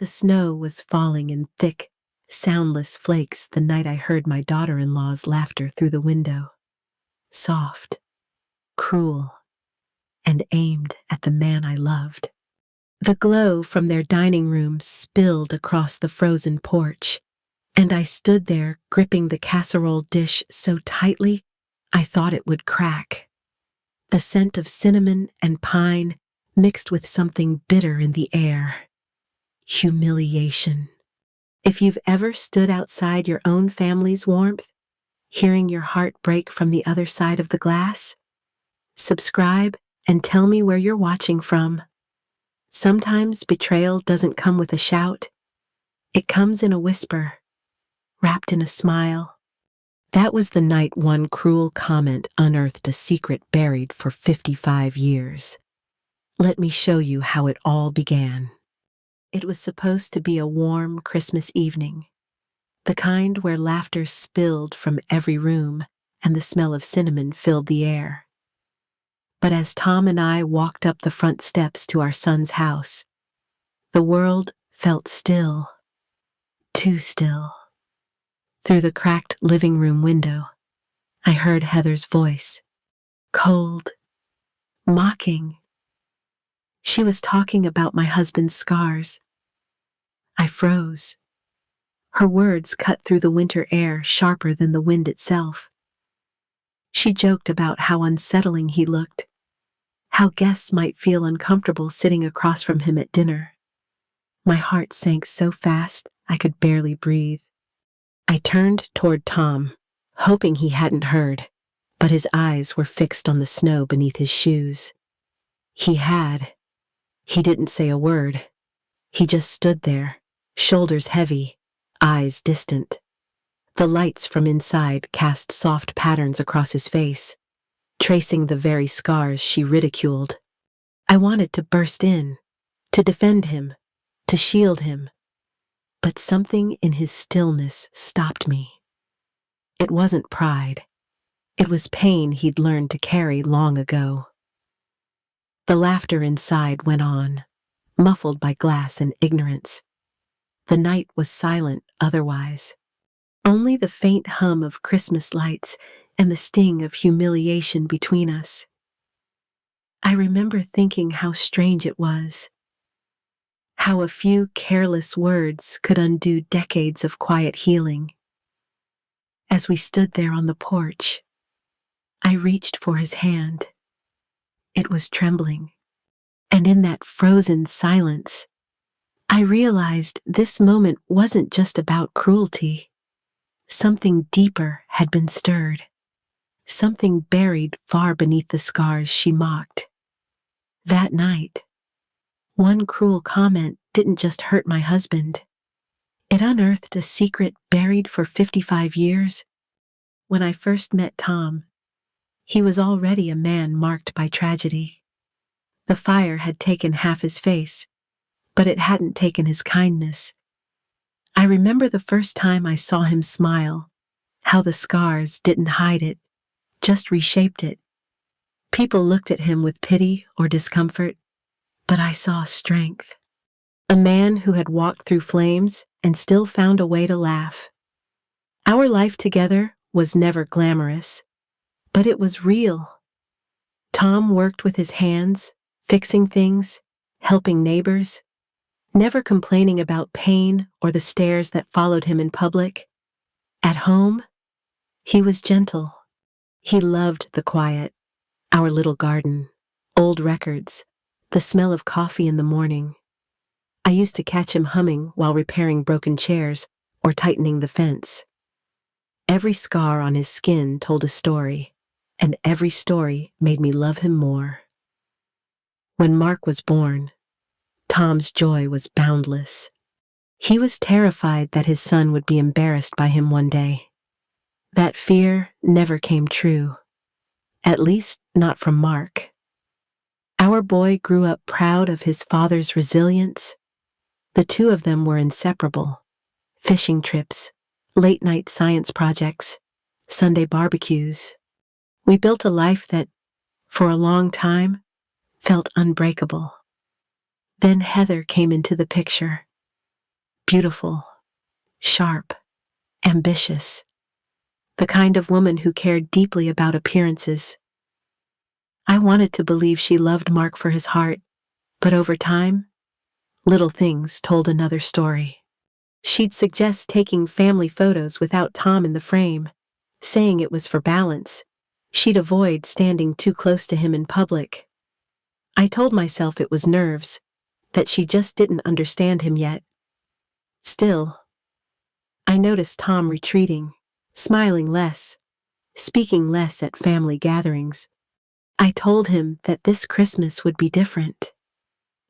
The snow was falling in thick, soundless flakes the night I heard my daughter-in-law's laughter through the window. Soft, cruel, and aimed at the man I loved. The glow from their dining room spilled across the frozen porch, and I stood there gripping the casserole dish so tightly I thought it would crack. The scent of cinnamon and pine mixed with something bitter in the air. Humiliation. If you've ever stood outside your own family's warmth, hearing your heart break from the other side of the glass, subscribe and tell me where you're watching from. Sometimes betrayal doesn't come with a shout. It comes in a whisper, wrapped in a smile. That was the night one cruel comment unearthed a secret buried for 55 years. Let me show you how it all began. It was supposed to be a warm Christmas evening, the kind where laughter spilled from every room and the smell of cinnamon filled the air. But as Tom and I walked up the front steps to our son's house, the world felt still, too still. Through the cracked living room window, I heard Heather's voice, cold, mocking. She was talking about my husband's scars. I froze. Her words cut through the winter air sharper than the wind itself. She joked about how unsettling he looked, how guests might feel uncomfortable sitting across from him at dinner. My heart sank so fast I could barely breathe. I turned toward Tom, hoping he hadn't heard, but his eyes were fixed on the snow beneath his shoes. He had. He didn't say a word. He just stood there, shoulders heavy, eyes distant. The lights from inside cast soft patterns across his face, tracing the very scars she ridiculed. I wanted to burst in, to defend him, to shield him, but something in his stillness stopped me. It wasn't pride. It was pain he'd learned to carry long ago. The laughter inside went on, muffled by glass and ignorance. The night was silent otherwise. Only the faint hum of Christmas lights and the sting of humiliation between us. I remember thinking how strange it was, how a few careless words could undo decades of quiet healing. As we stood there on the porch, I reached for his hand. It was trembling, and in that frozen silence, I realized this moment wasn't just about cruelty. Something deeper had been stirred, something buried far beneath the scars she mocked. That night, one cruel comment didn't just hurt my husband. It unearthed a secret buried for 55 years. When I first met Tom, he was already a man marked by tragedy. The fire had taken half his face, but it hadn't taken his kindness. I remember the first time I saw him smile, how the scars didn't hide it, just reshaped it. People looked at him with pity or discomfort, but I saw strength. A man who had walked through flames and still found a way to laugh. Our life together was never glamorous, but it was real. Tom worked with his hands, fixing things, helping neighbors, never complaining about pain or the stares that followed him in public. At home, he was gentle. He loved the quiet, our little garden, old records, the smell of coffee in the morning. I used to catch him humming while repairing broken chairs or tightening the fence. Every scar on his skin told a story, and every story made me love him more. When Mark was born, Tom's joy was boundless. He was terrified that his son would be embarrassed by him one day. That fear never came true, at least not from Mark. Our boy grew up proud of his father's resilience. The two of them were inseparable. Fishing trips, late-night science projects, Sunday barbecues. We built a life that, for a long time, felt unbreakable. Then Heather came into the picture. beautiful, sharp, ambitious, the kind of woman who cared deeply about appearances. I wanted to believe she loved Mark for his heart, but over time, little things told another story. She'd suggest taking family photos without Tom in the frame, saying it was for balance. She'd avoid standing too close to him in public. I told myself it was nerves, that she just didn't understand him yet. Still, I noticed Tom retreating, smiling less, speaking less at family gatherings. I told him that this Christmas would be different,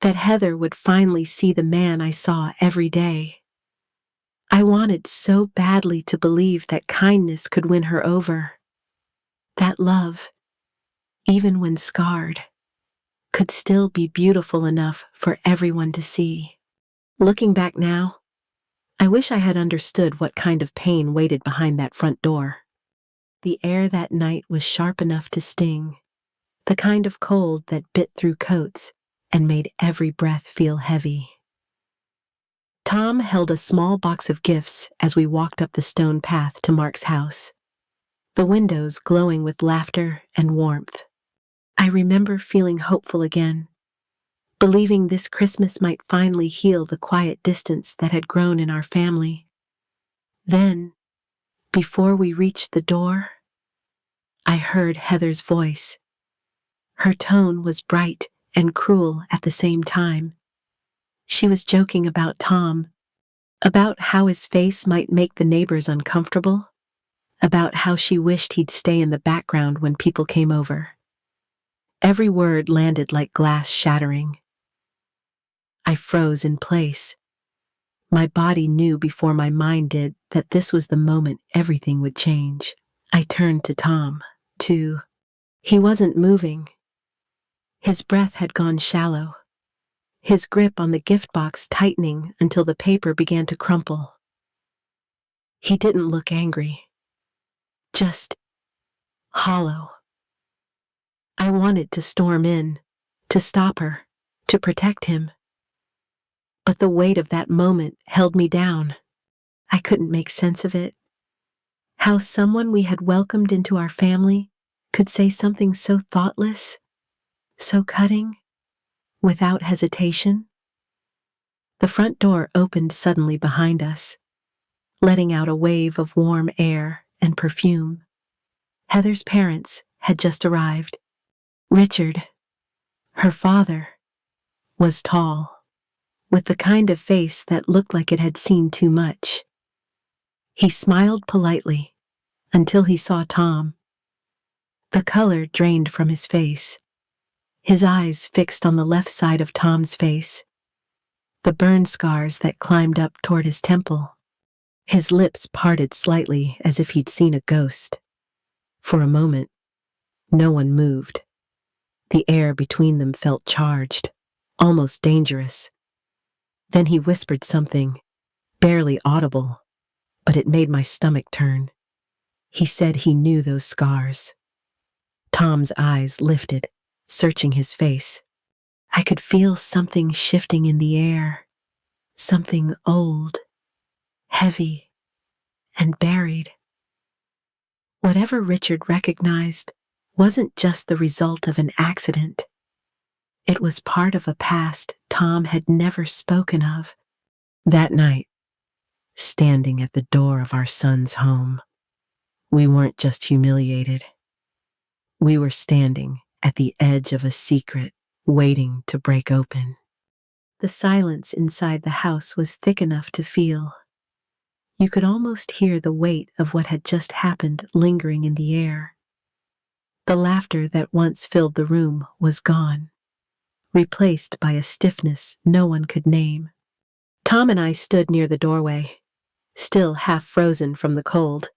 that Heather would finally see the man I saw every day. I wanted so badly to believe that kindness could win her over, that love, even when scarred, could still be beautiful enough for everyone to see. Looking back now, I wish I had understood what kind of pain waited behind that front door. The air that night was sharp enough to sting, the kind of cold that bit through coats and made every breath feel heavy. Tom held a small box of gifts as we walked up the stone path to Mark's house, the windows glowing with laughter and warmth. I remember feeling hopeful again, believing this Christmas might finally heal the quiet distance that had grown in our family. Then, before we reached the door, I heard Heather's voice. Her tone was bright and cruel at the same time. She was joking about Tom, about how his face might make the neighbors uncomfortable, about how she wished he'd stay in the background when people came over. Every word landed like glass shattering. I froze in place. My body knew before my mind did that this was the moment everything would change. I turned to Tom, too. He wasn't moving. His breath had gone shallow, his grip on the gift box tightening until the paper began to crumple. He didn't look angry, just hollow. I wanted to storm in, to stop her, to protect him. But the weight of that moment held me down. I couldn't make sense of it. How someone we had welcomed into our family could say something so thoughtless, so cutting, without hesitation. The front door opened suddenly behind us, letting out a wave of warm air and perfume. Heather's parents had just arrived. Richard, her father, was tall, with the kind of face that looked like it had seen too much. He smiled politely until he saw Tom. The color drained from his face, his eyes fixed on the left side of Tom's face, the burn scars that climbed up toward his temple. His lips parted slightly as if he'd seen a ghost. For a moment, no one moved. The air between them felt charged, almost dangerous. Then he whispered something, barely audible, but it made my stomach turn. He said he knew those scars. Tom's eyes lifted, searching his face. I could feel something shifting in the air, something old, heavy, and buried. Whatever Richard recognized wasn't just the result of an accident. It was part of a past Tom had never spoken of. That night, standing at the door of our son's home, we weren't just humiliated. We were standing at the edge of a secret, waiting to break open. The silence inside the house was thick enough to feel. You could almost hear the weight of what had just happened lingering in the air. The laughter that once filled the room was gone, replaced by a stiffness no one could name. Tom and I stood near the doorway, still half frozen from the cold,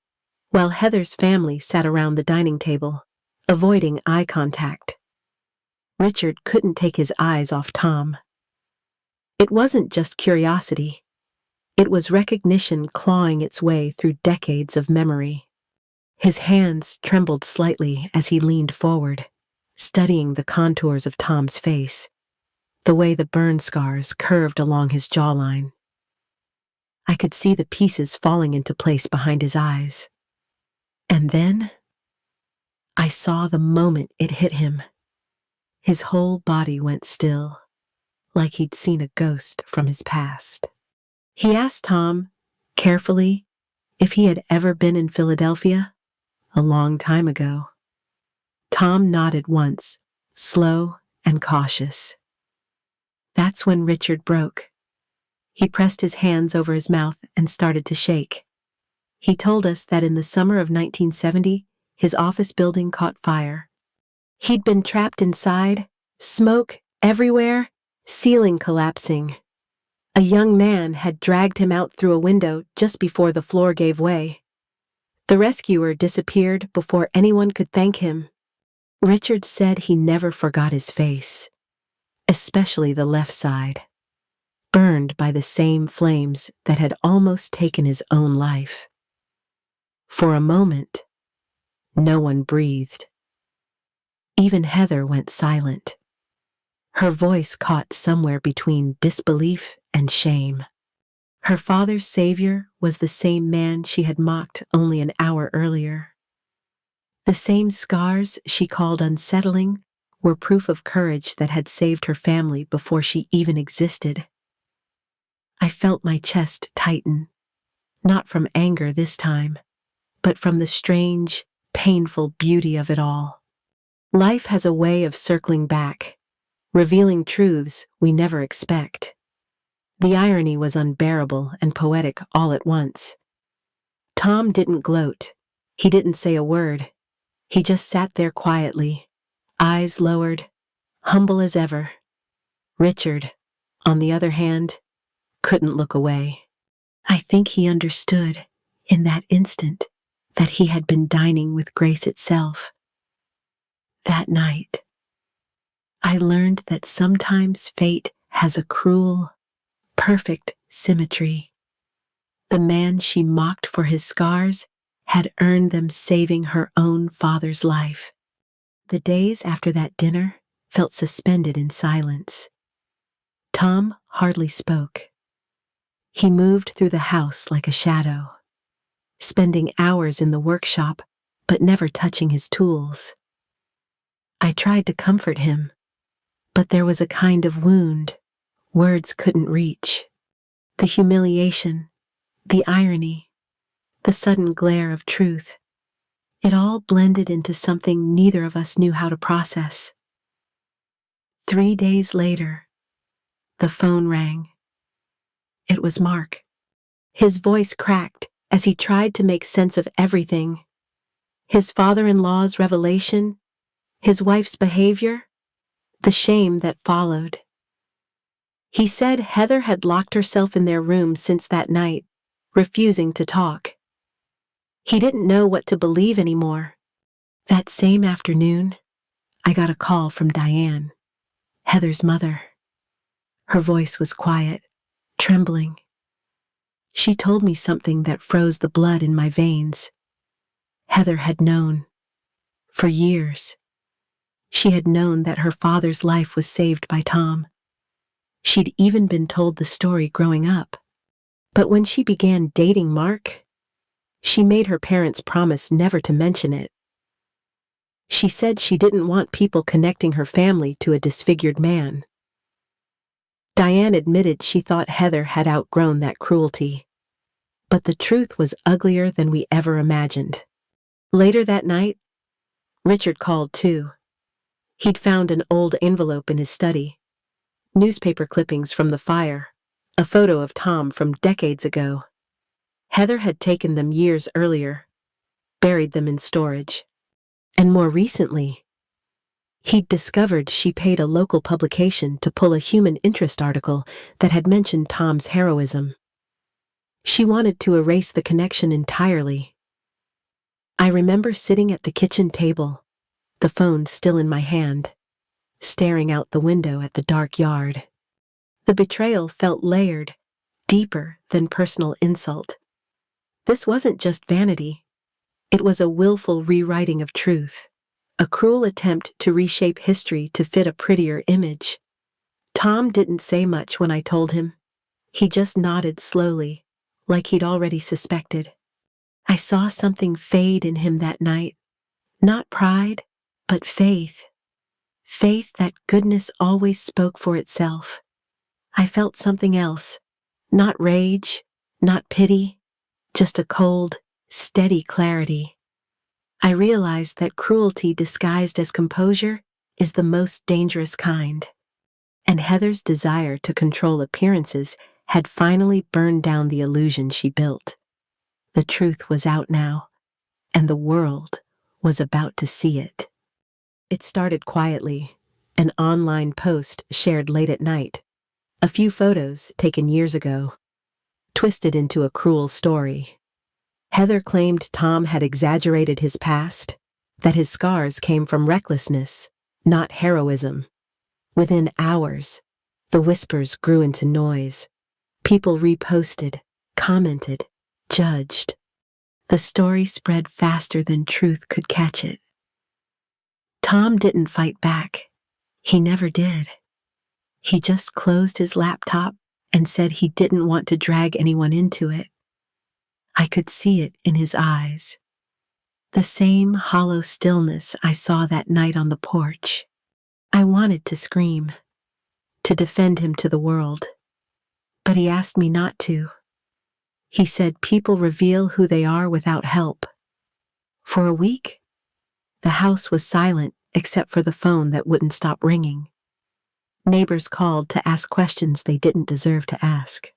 while Heather's family sat around the dining table, avoiding eye contact. Richard couldn't take his eyes off Tom. It wasn't just curiosity. It was recognition clawing its way through decades of memory. His hands trembled slightly as he leaned forward, studying the contours of Tom's face, the way the burn scars curved along his jawline. I could see the pieces falling into place behind his eyes. And then I saw the moment it hit him. His whole body went still, like he'd seen a ghost from his past. He asked Tom, carefully, if he had ever been in Philadelphia, a long time ago. Tom nodded once, slow and cautious. That's when Richard broke. He pressed his hands over his mouth and started to shake. He told us that in the summer of 1970, his office building caught fire. He'd been trapped inside, smoke everywhere, ceiling collapsing. A young man had dragged him out through a window just before the floor gave way. The rescuer disappeared before anyone could thank him. Richard said he never forgot his face, especially the left side, burned by the same flames that had almost taken his own life. For a moment, no one breathed. Even Heather went silent. Her voice caught somewhere between disbelief and shame. Her father's savior was the same man she had mocked only an hour earlier. The same scars she called unsettling were proof of courage that had saved her family before she even existed. I felt my chest tighten, not from anger this time, but from the strange, painful beauty of it all. Life has a way of circling back, revealing truths we never expect. The irony was unbearable and poetic all at once. Tom didn't gloat. He didn't say a word. He just sat there quietly, eyes lowered, humble as ever. Richard, on the other hand, couldn't look away. I think he understood, in that instant, that he had been dining with grace itself. That night, I learned that sometimes fate has a cruel, perfect symmetry. The man she mocked for his scars had earned them saving her own father's life. The days after that dinner felt suspended in silence. Tom hardly spoke. He moved through the house like a shadow, spending hours in the workshop but never touching his tools. I tried to comfort him, but there was a kind of wound words couldn't reach. The humiliation, the irony, the sudden glare of truth, it all blended into something neither of us knew how to process. 3 days later, the phone rang. It was Mark. His voice cracked as he tried to make sense of everything. His father-in-law's revelation, his wife's behavior, the shame that followed. He said Heather had locked herself in their room since that night, refusing to talk. He didn't know what to believe anymore. That same afternoon, I got a call from Diane, Heather's mother. Her voice was quiet, trembling. She told me something that froze the blood in my veins. Heather had known. For years. She had known that her father's life was saved by Tom. She'd even been told the story growing up. But when she began dating Mark, she made her parents promise never to mention it. She said she didn't want people connecting her family to a disfigured man. Diane admitted she thought Heather had outgrown that cruelty. But the truth was uglier than we ever imagined. Later that night, Richard called too. He'd found an old envelope in his study, newspaper clippings from the fire, a photo of Tom from decades ago. Heather had taken them years earlier, buried them in storage. And more recently, he'd discovered she paid a local publication to pull a human interest article that had mentioned Tom's heroism. She wanted to erase the connection entirely. I remember sitting at the kitchen table, the phone still in my hand, staring out the window at the dark yard. The betrayal felt layered, deeper than personal insult. This wasn't just vanity. It was a willful rewriting of truth, a cruel attempt to reshape history to fit a prettier image. Tom didn't say much when I told him. He just nodded slowly, like he'd already suspected. I saw something fade in him that night. Not pride, but faith. Faith that goodness always spoke for itself. I felt something else. Not rage, not pity, just a cold, steady clarity. I realized that cruelty disguised as composure is the most dangerous kind. And Heather's desire to control appearances had finally burned down the illusion she built. The truth was out now, and the world was about to see it. It started quietly, an online post shared late at night, a few photos taken years ago, twisted into a cruel story. Heather claimed Tom had exaggerated his past, that his scars came from recklessness, not heroism. Within hours, the whispers grew into noise. People reposted, commented, judged. The story spread faster than truth could catch it. Tom didn't fight back. He never did. He just closed his laptop and said he didn't want to drag anyone into it. I could see it in his eyes. The same hollow stillness I saw that night on the porch. I wanted to scream, to defend him to the world. But he asked me not to. He said people reveal who they are without help. For a week, the house was silent except for the phone that wouldn't stop ringing. Neighbors called to ask questions they didn't deserve to ask.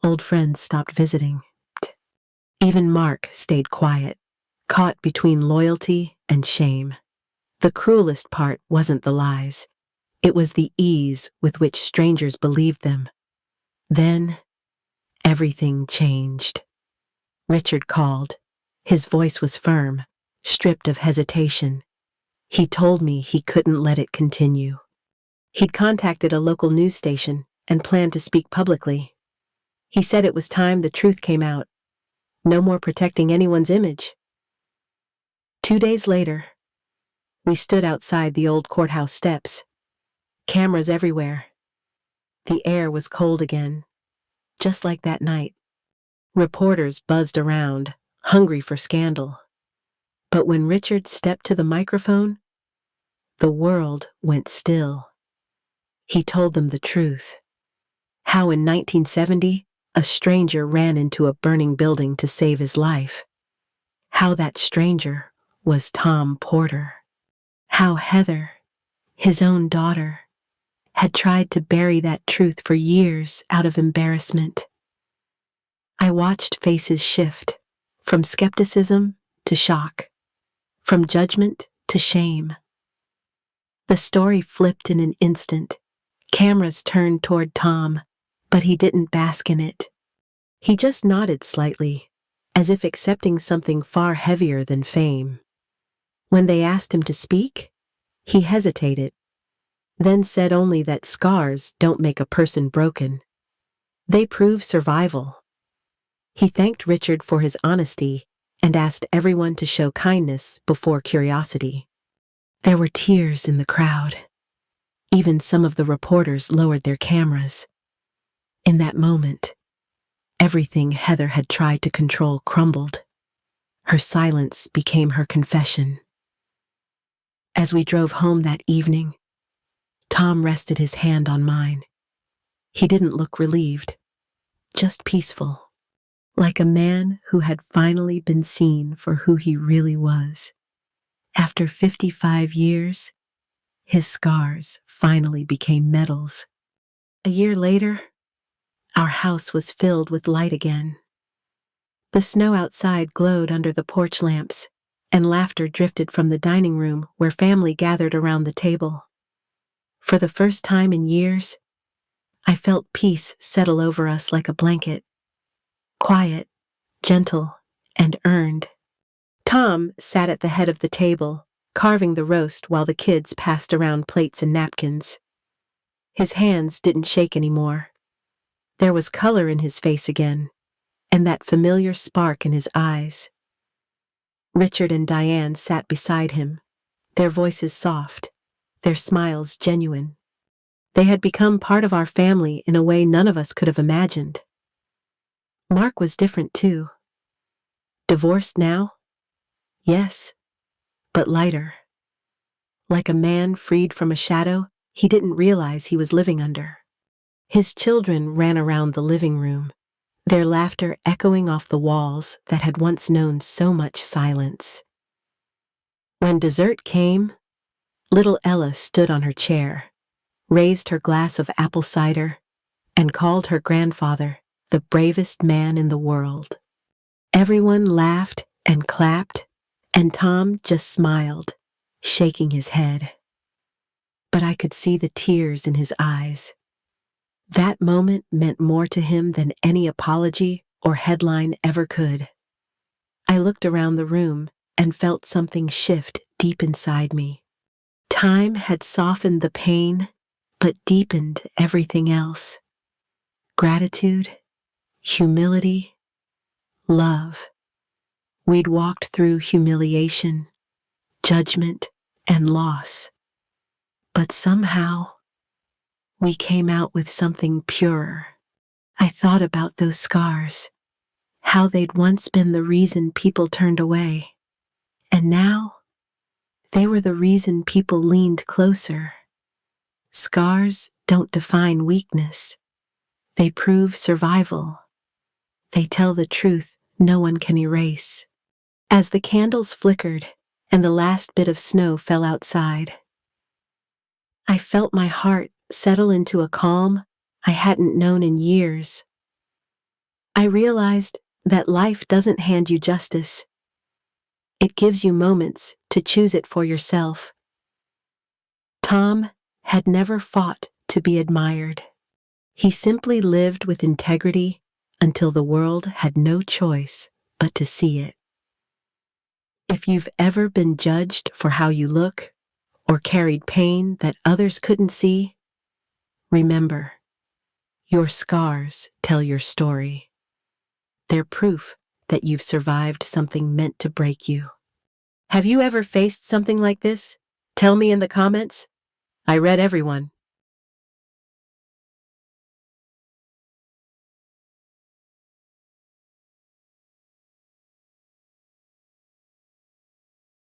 Old friends stopped visiting. Even Mark stayed quiet, caught between loyalty and shame. The cruelest part wasn't the lies. It was the ease with which strangers believed them. Then, everything changed. Richard called. His voice was firm, stripped of hesitation. He told me he couldn't let it continue. He'd contacted a local news station and planned to speak publicly. He said it was time the truth came out. No more protecting anyone's image. 2 days later, we stood outside the old courthouse steps. Cameras everywhere. The air was cold again, just like that night. Reporters buzzed around, hungry for scandal. But when Richard stepped to the microphone, the world went still. He told them the truth. How in 1970, a stranger ran into a burning building to save his life. How that stranger was Tom Porter. How Heather, his own daughter, had tried to bury that truth for years out of embarrassment. I watched faces shift, from skepticism to shock, from judgment to shame. The story flipped in an instant. Cameras turned toward Tom, but he didn't bask in it. He just nodded slightly, as if accepting something far heavier than fame. When they asked him to speak, he hesitated, then said only that scars don't make a person broken. They prove survival. He thanked Richard for his honesty and asked everyone to show kindness before curiosity. There were tears in the crowd. Even some of the reporters lowered their cameras. In that moment, everything Heather had tried to control crumbled. Her silence became her confession. As we drove home that evening, Tom rested his hand on mine. He didn't look relieved, just peaceful, like a man who had finally been seen for who he really was. After 55 years, his scars finally became medals. A year later, our house was filled with light again. The snow outside glowed under the porch lamps, and laughter drifted from the dining room where family gathered around the table. For the first time in years, I felt peace settle over us like a blanket. Quiet, gentle, and earned. Tom sat at the head of the table, carving the roast while the kids passed around plates and napkins. His hands didn't shake anymore. There was color in his face again, and that familiar spark in his eyes. Richard and Diane sat beside him, their voices soft, their smiles genuine. They had become part of our family in a way none of us could have imagined. Mark was different too. Divorced now? Yes, but lighter. Like a man freed from a shadow he didn't realize he was living under. His children ran around the living room, their laughter echoing off the walls that had once known so much silence. When dessert came, little Ella stood on her chair, raised her glass of apple cider, and called her grandfather the bravest man in the world. Everyone laughed and clapped, and Tom just smiled, shaking his head. But I could see the tears in his eyes. That moment meant more to him than any apology or headline ever could. I looked around the room and felt something shift deep inside me. Time had softened the pain, but deepened everything else. Gratitude, humility, love. We'd walked through humiliation, judgment, and loss. But somehow, we came out with something purer. I thought about those scars, how they'd once been the reason people turned away. And now, they were the reason people leaned closer. Scars don't define weakness. They prove survival. They tell the truth no one can erase. As the candles flickered and the last bit of snow fell outside, I felt my heart settle into a calm I hadn't known in years. I realized that life doesn't hand you justice. It gives you moments to choose it for yourself. Tom had never fought to be admired. He simply lived with integrity until the world had no choice but to see it. If you've ever been judged for how you look, or carried pain that others couldn't see, remember, your scars tell your story. They're proof that you've survived something meant to break you. Have you ever faced something like this? Tell me in the comments. I read everyone.